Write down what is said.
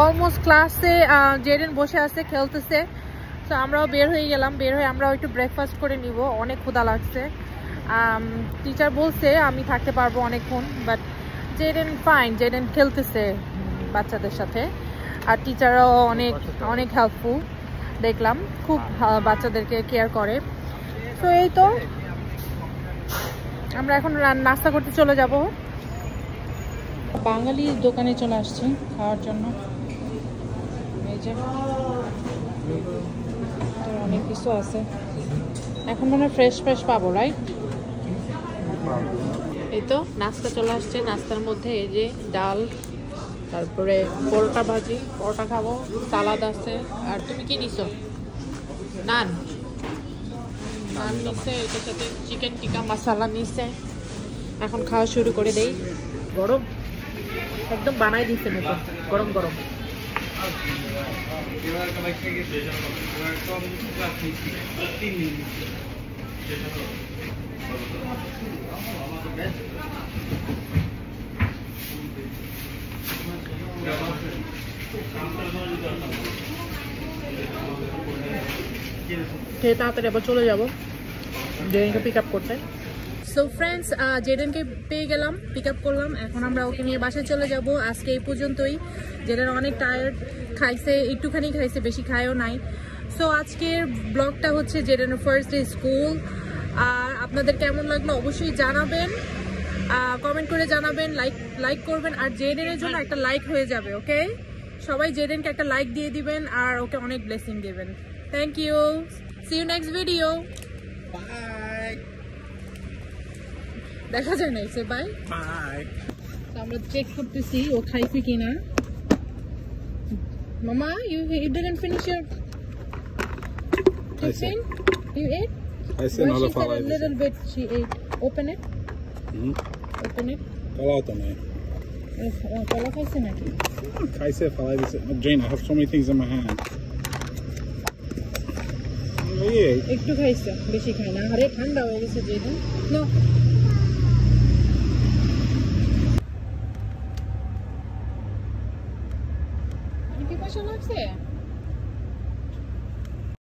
Almost ক্লাসে Zn বসে আছে খেলতেছে, তো আমরাও বের হয়ে গেলাম। বের হয়ে আমরাও একটু ব্রেকফাস্ট করে নিব, অনেক ক্ষুধা লাগছে। টিচার বলছে আমি থাকতে পারবো অনেকক্ষণ, বাট জেডেন ফাইন, জেডেন খেলতেছে বাচ্চাদের সাথে। আর টিচারও অনেক অনেক হেল্পফুল দেখলাম, খুব বাচ্চাদেরকে কেয়ার করে। তো এই তো আমরা এখন নাস্তা করতে চলে যাব। বাঙালি দোকানে চলে আসছি খাওয়ার জন্য। এই যে অনেক কিছু আছে, এখন মনে হয় ফ্রেশ ফ্রেশ পাবো, রাইট? এই তো নাস্তা চলে আসছে। নাস্তার মধ্যে এই যে ডাল, তারপরে পরোটা ভাজি, পরোটা খাবো, সালাদ আছে। আর তুমি কি নিছো? নান নান নিচ্ছে, এটার সাথে চিকেন টিকা মশলা নিচ্ছে। এখন খাওয়া শুরু করে দেই। গরম একদম বানাই দিচ্ছে মতো, গরম গরম। খেয়ে তাড়াতাড়ি আবার চলে যাবো জেডেনকে পিক আপ করতে। সো ফ্রেন্ডস, জেডেনকে পেয়ে গেলাম, পিক আপ করলাম। এখন আমরা ওকে নিয়ে বাসায় চলে যাব। আজকে এই পর্যন্তই। জেডেন অনেক টায়ার্ড, খাইছে একটুখানি খাইছে, বেশি খায়ও নাই। সো আজকের ব্লগটা হচ্ছে জেডেনের ফার্স্ট ডে স্কুল। আর আপনাদের কেমন লাগলো অবশ্যই জানাবেন, কমেন্ট করে জানাবেন, লাইক করবেন। আর জেডেনের জন্য একটা লাইক হয়ে যাবে, ওকে? সবাই জেডেনকে একটা লাইক দিয়ে দিবেন আর ওকে অনেক ব্লেসিং দিবেন। Thank you, see you next video, bye. দেখা যায় না, সে বাই বাই। আমরা চেক করতেছি ও খাইছে কিনা। মামা, you didn't finish your tiffin? You ate? I said she said a little bit she ate. Open it. Open it. Kala to nahi. Kala খাইছে নাকি? Kaise falai this. Jane, I have so many things in my hand. একটু খাইছে, বেশি খাই না। আরে ঠান্ডা হয়ে গেছে যেদিন। নো, কি পয়সা লাগছে?